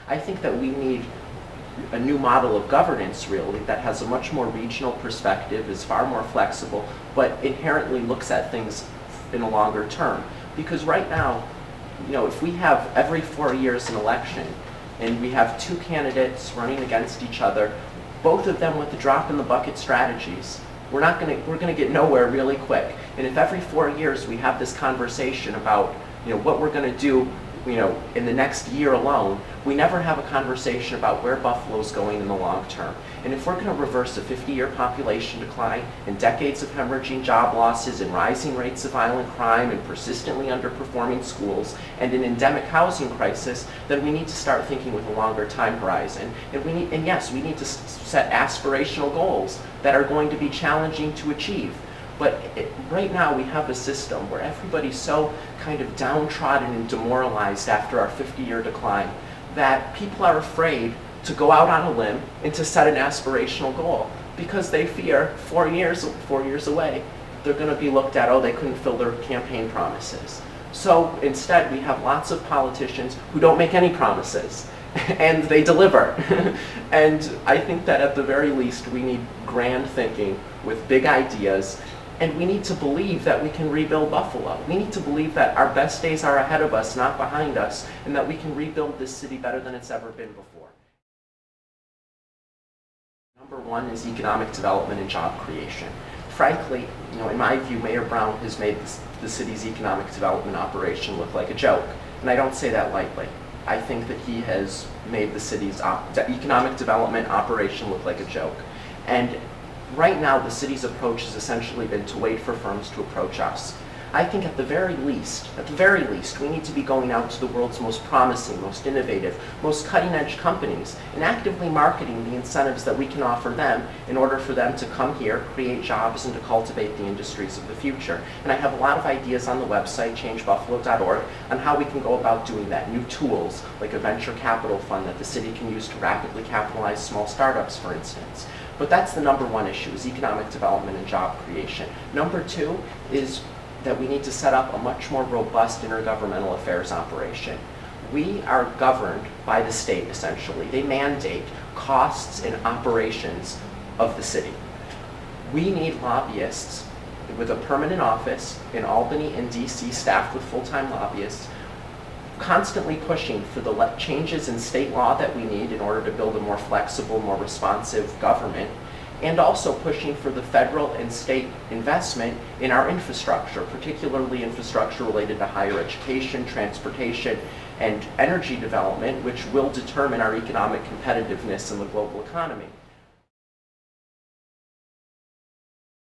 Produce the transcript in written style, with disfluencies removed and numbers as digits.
I think that we need a new model of governance, really, that has a much more regional perspective, is far more flexible, but inherently looks at things in a longer term. Because right now, if we have every 4 years an election, and we have two candidates running against each other, both of them with the drop in the bucket strategies, we're going to get nowhere really quick. And if every 4 years we have this conversation about what we're going to do in the next year alone, we never have a conversation about where Buffalo's going in the long term. And if we're going to reverse a 50-year population decline and decades of hemorrhaging job losses and rising rates of violent crime and persistently underperforming schools and an endemic housing crisis, then we need to start thinking with a longer time horizon. And yes, we need to set aspirational goals that are going to be challenging to achieve. But right now we have a system where everybody's so kind of downtrodden and demoralized after our 50-year decline that people are afraid to go out on a limb and to set an aspirational goal because they fear 4 years away they're going to be looked at, they couldn't fill their campaign promises. So instead we have lots of politicians who don't make any promises and they deliver. And I think that at the very least we need grand thinking with big ideas. And we need to believe that we can rebuild Buffalo. We need to believe that our best days are ahead of us, not behind us, and that we can rebuild this city better than it's ever been before. Number one is economic development and job creation. Frankly, in my view, Mayor Brown has made the city's economic development operation look like a joke. And I don't say that lightly. I think that he has made the city's economic development operation look like a joke. And right now, the city's approach has essentially been to wait for firms to approach us. I think at the very least, we need to be going out to the world's most promising, most innovative, most cutting-edge companies and actively marketing the incentives that we can offer them in order for them to come here, create jobs, and to cultivate the industries of the future. And I have a lot of ideas on the website, changebuffalo.org, on how we can go about doing that. New tools, like a venture capital fund that the city can use to rapidly capitalize small startups, for instance. But that's the number one issue, is economic development and job creation. Number two is that we need to set up a much more robust intergovernmental affairs operation. We are governed by the state, essentially. They mandate costs and operations of the city. We need lobbyists with a permanent office in Albany and DC, staffed with full-time lobbyists, constantly pushing for the changes in state law that we need in order to build a more flexible, more responsive government, and also pushing for the federal and state investment in our infrastructure, particularly infrastructure related to higher education, transportation, and energy development, which will determine our economic competitiveness in the global economy.